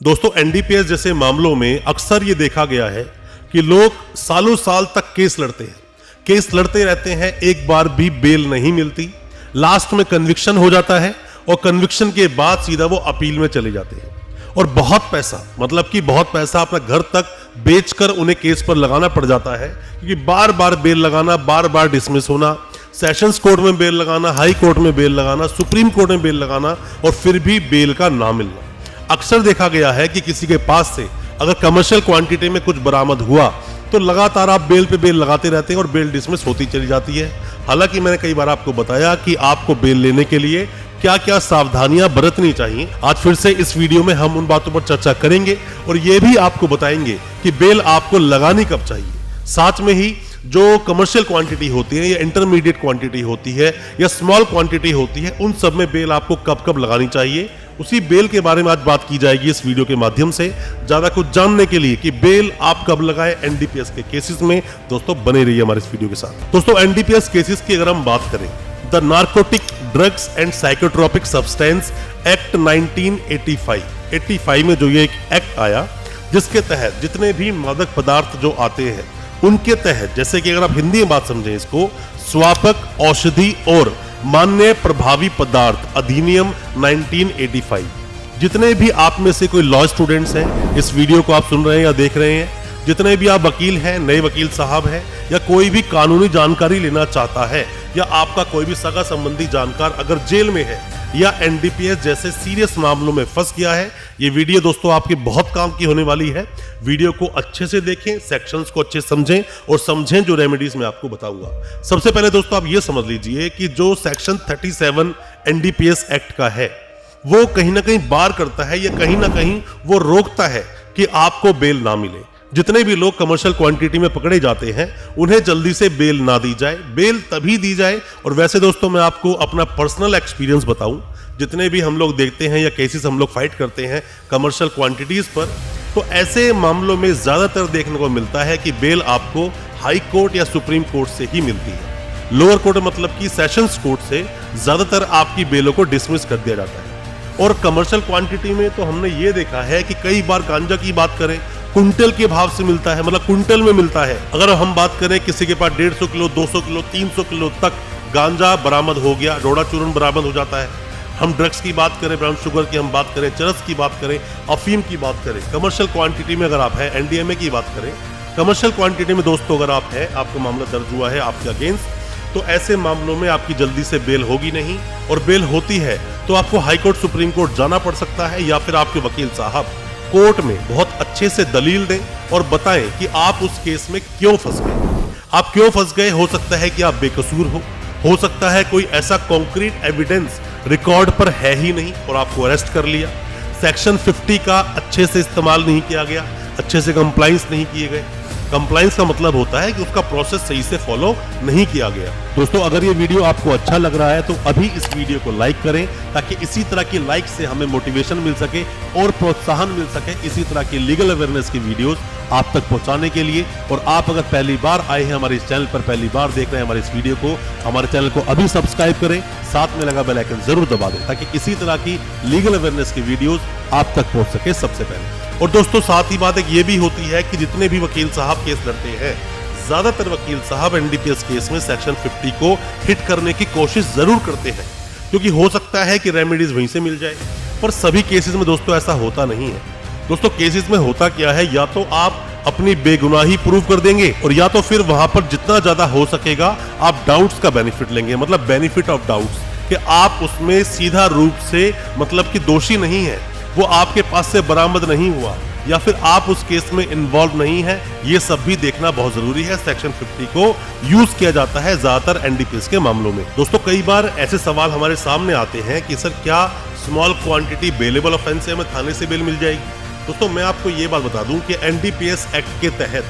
दोस्तों एनडीपीएस जैसे मामलों में अक्सर ये देखा गया है कि लोग सालों साल तक केस लड़ते हैं, केस लड़ते रहते हैं, एक बार भी बेल नहीं मिलती। लास्ट में कन्विक्शन हो जाता है और कन्विक्शन के बाद सीधा वो अपील में चले जाते हैं और बहुत पैसा, मतलब कि बहुत पैसा अपना घर तक बेचकर उन्हें केस पर लगाना पड़ जाता है, क्योंकि बार बार बेल लगाना, बार बार डिसमिस होना, सेशंस कोर्ट में बेल लगाना, हाई कोर्ट में बेल लगाना, सुप्रीम कोर्ट में बेल लगाना और फिर भी बेल का ना मिलना। अक्सर देखा गया है कि किसी के पास से अगर कमर्शियल क्वांटिटी में कुछ बरामद हुआ तो लगातार आप बेल पे बेल लगाते रहते हैं और बेल डिसमिस होती चली जाती है। हालांकि मैंने कई बार आपको बताया कि आपको बेल लेने के लिए क्या क्या सावधानियां बरतनी चाहिए। आज फिर से इस वीडियो में हम उन बातों पर चर्चा करेंगे और ये भी आपको बताएंगे कि बेल आपको लगानी कब चाहिए। साथ में ही जो कमर्शियल क्वांटिटी होती है या इंटरमीडिएट क्वांटिटी होती है या स्मॉल क्वांटिटी होती है, उन सब में बेल आपको कब कब लगानी चाहिए, उसी बेल के बारे में आज बात की जाएगी इस वीडियो के माध्यम से। ज्यादा कुछ जानने के लिए कि बेल आप कब लगाएं एनडीपीएस के केसेस में, दोस्तों बने रहिए हमारे इस वीडियो के साथ। दोस्तों एनडीपीएस केसेस की अगर हम बात करें, the narcotic drugs and psychotropic substance act 1985 में जो ये एक एक्ट आया, जिसके तहत जितने भी मादक पदार्थ जो आते हैं उनके तहत, जैसे कि अगर आप हिंदी में बात समझें इसको, स्वापक, औषधि और मान्य प्रभावी पदार्थ अधिनियम 1985, जितने भी आप में से कोई लॉ स्टूडेंट्स हैं, इस वीडियो को आप सुन रहे हैं या देख रहे हैं, जितने भी आप वकील हैं, नए वकील साहब हैं, या कोई भी कानूनी जानकारी लेना चाहता है, या आपका कोई भी सगा संबंधी जानकार अगर जेल में है या एनडीपीएस जैसे सीरियस मामलों में फंस गया है, ये वीडियो दोस्तों आपके बहुत काम की होने वाली है। वीडियो को अच्छे से देखें, सेक्शंस को अच्छे समझें और समझें जो रेमेडीज मैं आपको बताऊंगा। सबसे पहले दोस्तों आप ये समझ लीजिए कि जो सेक्शन 37 एनडीपीएस एक्ट का है, वो कहीं ना कहीं बार करता है या कहीं ना कहीं वो रोकता है कि आपको बेल ना मिले। जितने भी लोग कमर्शियल क्वांटिटी में पकड़े जाते हैं उन्हें जल्दी से बेल ना दी जाए, बेल तभी दी जाए। और वैसे दोस्तों मैं आपको अपना पर्सनल एक्सपीरियंस बताऊं, जितने भी हम लोग देखते हैं या केसेस हम लोग फाइट करते हैं कमर्शियल क्वांटिटीज पर, तो ऐसे मामलों में ज्यादातर देखने को मिलता है कि बेल आपको हाई कोर्ट या सुप्रीम कोर्ट से ही मिलती है। लोअर कोर्ट मतलब कि सेशंस कोर्ट से ज्यादातर आपकी बेलों को डिसमिस कर दिया जाता है। और कमर्शियल क्वांटिटी में तो हमने ये देखा है कि कई बार गांजा की बात करें, कुंटल के भाव से मिलता है, मतलब कुंटल में मिलता है। अगर हम बात करें किसी के पास 150 किलो, 200 किलो, 300 किलो तक गांजा बरामद हो गया, डोडा चूर्ण बरामद हो जाता है। हम ड्रग्स की बात करें, ब्राउन शुगर की हम बात करें, चरस की बात करें, अफीम की बात करें, कमर्शियल क्वांटिटी में अगर आप हैं, एनडीएमए की बात करें, कमर्शियल क्वांटिटी में दोस्तों अगर आप हैं, आपका मामला दर्ज हुआ है आपके अगेंस्ट, तो ऐसे मामलों में आपकी जल्दी से बेल होगी नहीं। और बेल होती है तो आपको हाई कोर्ट, सुप्रीम कोर्ट जाना पड़ सकता है, या फिर आपके वकील साहब कोर्ट में बहुत अच्छे से दलील दें और बताएं कि आप उस केस में क्यों फंस गए। आप क्यों फंस गए, हो सकता है कि आप बेकसूर हो सकता है कोई ऐसा कॉन्क्रीट एविडेंस रिकॉर्ड पर है ही नहीं और आपको अरेस्ट कर लिया, सेक्शन 50 का अच्छे से इस्तेमाल नहीं किया गया, अच्छे से कंप्लाइंस नहीं किए गए। कंप्लाइंस का मतलब होता है कि उसका प्रोसेस सही से फॉलो नहीं किया गया। दोस्तों अगर ये वीडियो आपको अच्छा लग रहा है तो अभी इस वीडियो को लाइक करें, ताकि इसी तरह की लाइक से हमें मोटिवेशन मिल सके और प्रोत्साहन मिल सके इसी तरह की लीगल अवेयरनेस की वीडियोस आप तक पहुंचाने के लिए। और आप अगर पहली बार आए हैं हमारे इस चैनल पर, पहली बार देख रहे हैं हमारे इस वीडियो को, हमारे चैनल को अभी सब्सक्राइब करें, साथ में लगा बेल आइकन जरूर दबा दें, ताकि इसी तरह की लीगल अवेयरनेस की वीडियोस आप तक पहुंच सके सबसे पहले। और दोस्तों साथ ही बात एक ये भी होती है कि जितने भी वकील साहब केस लड़ते हैं, ज्यादातर वकील साहब एनडीपीएस केस में सेक्शन 50 को हिट करने की कोशिश जरूर करते हैं, क्योंकि हो सकता है कि रेमेडीज वहीं से मिल जाए। पर सभी केसेस में दोस्तों ऐसा होता नहीं है। दोस्तों केसेस में होता क्या है, या तो आप अपनी बेगुनाही प्रूव कर देंगे और या तो फिर वहां पर जितना ज्यादा हो सकेगा आप डाउट्स का बेनिफिट लेंगे, मतलब बेनिफिट ऑफ डाउट्स, कि आप उसमें सीधा रूप से मतलब कि दोषी नहीं है, वो आपके पास से बरामद नहीं हुआ, या फिर आप उस केस में इन्वॉल्व नहीं है। ये सब भी देखना बहुत जरूरी है। सेक्शन 50 को यूज किया जाता है ज्यादातर एनडीपीएस के मामलों में। दोस्तों कई बार ऐसे सवाल हमारे सामने आते हैं कि सर क्या स्मॉल क्वांटिटी बेलेबल ऑफेंस है, हमें थाने से बेल मिल जाएगी। दोस्तों मैं आपको ये बात बता दूं कि एनडीपीएस एक्ट के तहत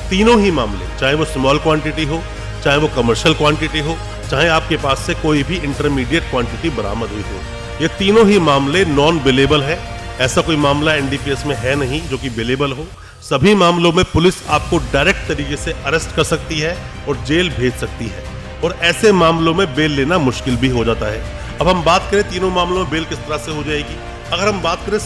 तीनों ही मामले, चाहे वो स्मॉल क्वांटिटी हो, चाहे वो कमर्शियल क्वांटिटी हो, चाहे आपके पास से कोई भी इंटरमीडिएट क्वांटिटी बरामद हुई हो, ये तीनों ही मामले नॉन बेलेबल है। ऐसा कोई मामला एनडीपीएस में है नहीं जो कि बेलेबल हो। सभी मामलों में पुलिस आपको डायरेक्ट तरीके से अरेस्ट कर सकती है और जेल भेज सकती है, और ऐसे मामलों में बेल लेना मुश्किल भी हो जाता है। अब हम बात करें तीनों मामलों में बेल किस तरह से हो जाएगी। अगर हम बात करें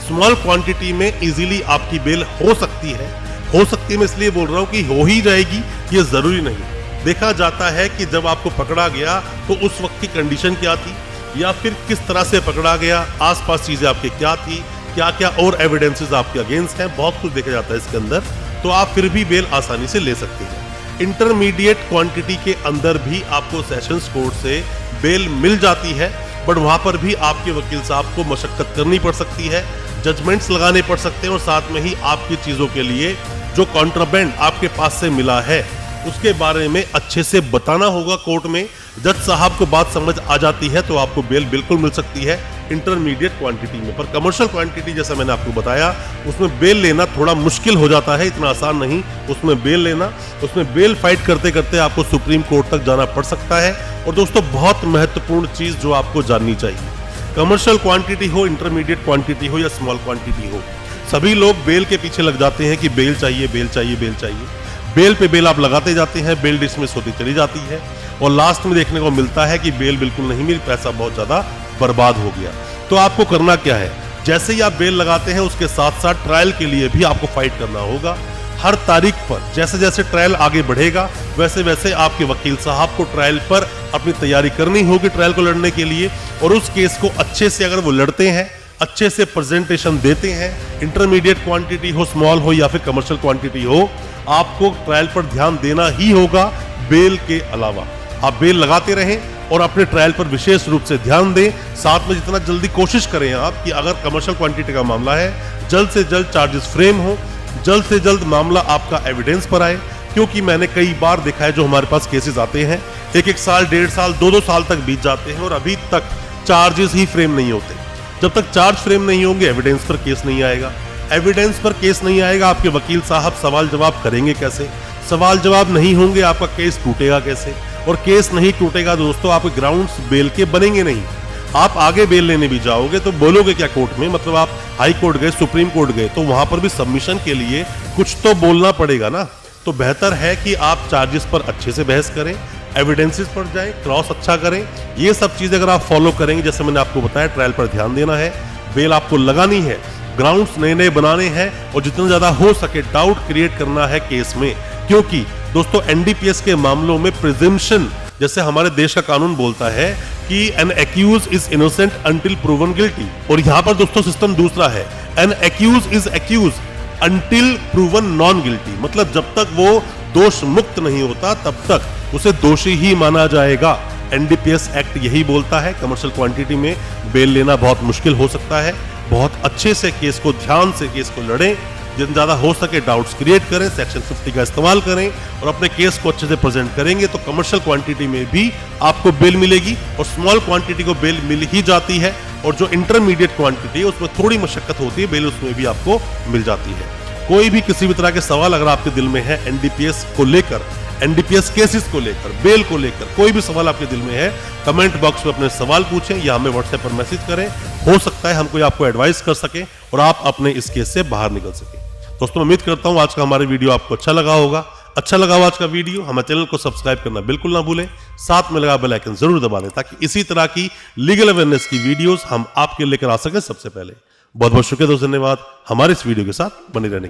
स्मॉल क्वांटिटी में इजीली आपकी बेल हो सकती है। हो सकती है मैं इसलिए बोल रहा हूं कि हो ही जाएगी, ये जरूरी नहीं। देखा जाता है कि जब आपको पकड़ा गया तो उस वक्त की कंडीशन क्या थी, या फिर किस तरह से पकड़ा गया, आसपास चीजें आपके क्या थी, क्या क्या और एविडेंसेस आपके अगेंस्ट हैं, बहुत कुछ देखा जाता है इसके अंदर। तो आप फिर भी बेल आसानी से ले सकते हैं। इंटरमीडिएट क्वांटिटी के अंदर भी आपको सेशंस कोर्ट से बेल मिल जाती है, बट वहां पर भी आपके वकील साहब को मशक्कत करनी पड़ सकती है, जजमेंट्स लगाने पड़ सकते हैं, और साथ में ही आपकी चीजों के लिए जो कॉन्ट्राबैंड आपके पास से मिला है उसके बारे में अच्छे से बताना होगा कोर्ट में। जज साहब को बात समझ आ जाती है तो आपको बेल बिल्कुल मिल सकती है इंटरमीडिएट क्वांटिटी में। पर कमर्शियल क्वांटिटी जैसा मैंने आपको बताया, उसमें बेल लेना थोड़ा मुश्किल हो जाता है, इतना आसान नहीं उसमें बेल लेना। उसमें बेल फाइट करते करते आपको सुप्रीम कोर्ट तक जाना पड़ सकता है। और दोस्तों, बहुत महत्वपूर्ण चीज जो आपको जाननी चाहिए, कमर्शियल क्वांटिटी हो, इंटरमीडिएट क्वांटिटी हो या स्मॉल क्वांटिटी हो, सभी लोग बेल के पीछे लग जाते हैं कि बेल चाहिए, बेल चाहिए, बेल चाहिए। बेल पे बेल आप लगाते जाते हैं, बेल डिसमिस होती चली जाती है, और लास्ट में देखने को मिलता है कि बेल बिल्कुल नहीं मिली, पैसा बहुत ज्यादा बर्बाद हो गया। तो आपको करना क्या है, जैसे ही आप बेल लगाते हैं उसके साथ साथ ट्रायल के लिए भी आपको फाइट करना होगा। हर तारीख पर जैसे जैसे ट्रायल आगे बढ़ेगा वैसे वैसे आपके वकील साहब को ट्रायल पर अपनी तैयारी करनी होगी, ट्रायल को लड़ने के लिए। और उस केस को अच्छे से अगर वो लड़ते हैं, अच्छे से प्रेजेंटेशन देते हैं, इंटरमीडिएट क्वांटिटी हो, स्मॉल हो या फिर कमर्शियल क्वांटिटी हो, आपको ट्रायल पर ध्यान देना ही होगा बेल के अलावा। आप बेल लगाते रहें और अपने ट्रायल पर विशेष रूप से ध्यान दें। साथ में जितना जल्दी कोशिश करें आप कि अगर कमर्शियल क्वांटिटी का मामला है, जल्द से जल्द चार्जेस फ्रेम हो, जल्द से जल्द मामला आपका एविडेंस पर आए। क्योंकि मैंने कई बार देखा है जो हमारे पास केसेस आते हैं, एक साल, 1.5 साल, 2-2 साल तक बीत जाते हैं और अभी तक चार्जेस ही फ्रेम नहीं होते। जब तक चार्ज फ्रेम नहीं होंगे एविडेंस पर केस नहीं आएगा। एविडेंस पर केस नहीं आएगा, आपके वकील साहब सवाल जवाब करेंगे कैसे? सवाल जवाब नहीं होंगे, आपका केस टूटेगा कैसे? और केस नहीं टूटेगा दोस्तों, आपके ग्राउंड्स बेल के बनेंगे नहीं। आप आगे बेल लेने भी जाओगे तो बोलोगे क्या कोर्ट में? मतलब आप हाई कोर्ट गए, सुप्रीम कोर्ट गए, तो वहां पर भी सबमिशन के लिए कुछ तो बोलना पड़ेगा ना। तो बेहतर है कि आप चार्जेस पर अच्छे से बहस करें, एविडेंसेस पर जाएं, क्रॉस अच्छा करें। ये सब चीजें अगर आप फॉलो करेंगे, जैसे मैंने आपको बताया, ट्रायल पर ध्यान देना है, बेल आपको लगानी है, ग्राउंड्स नए नए बनाने हैं, और जितना ज्यादा हो सके डाउट क्रिएट करना है केस में। क्योंकि दोस्तों, एनडीपीएस के मामलों में प्रिजम्पशन, जैसे हमारे देश का कानून बोलता है कि an accused is innocent until proven guilty, और यहां पर दोस्तों सिस्टम दूसरा है, an accused is accused until proven non guilty. मतलब जब तक वो दोष मुक्त नहीं होता तब तक उसे दोषी ही माना जाएगा। एनडीपीएस एक्ट यही बोलता है। कमर्शियल क्वांटिटी में बेल लेना बहुत मुश्किल हो सकता है। बहुत अच्छे से केस को, ध्यान से केस को लड़ें, जितना ज्यादा हो सके डाउट्स क्रिएट करें, सेक्शन 50 का इस्तेमाल करें, और अपने केस को अच्छे से प्रेजेंट करेंगे तो कमर्शियल क्वांटिटी में भी आपको बेल मिलेगी, और स्मॉल क्वांटिटी को बेल मिल ही जाती है। और जो इंटरमीडिएट क्वांटिटी है उसमें थोड़ी मशक्कत होती है, बेल उसमें भी आपको मिल जाती है। कोई भी किसी भी तरह के सवाल अगर आपके दिल में है एनडीपीएस को लेकर, एनडीपीएस केसेस को लेकर, बेल को लेकर, कोई भी सवाल आपके दिल में है, कमेंट बॉक्स में अपने सवाल पूछें या हमें व्हाट्सएप पर मैसेज करें। हो सकता है हम कोई आपको एडवाइस कर सके और आप अपने इस केस से बाहर निकल सके। दोस्तों, उम्मीद करता हूं आज का हमारा वीडियो आपको अच्छा लगा होगा। अच्छा लगा हो आज का वीडियो, हमारे चैनल को सब्सक्राइब करना बिल्कुल ना भूलें, साथ में लगा बेल आइकन जरूर दबा दें ताकि इसी तरह की लीगल अवेयरनेस की वीडियोस हम आपके लेकर आ सकें सबसे पहले। बहुत बहुत शुक्रिया दोस्तों, धन्यवाद हमारे इस वीडियो के साथ बने रहने के लिए।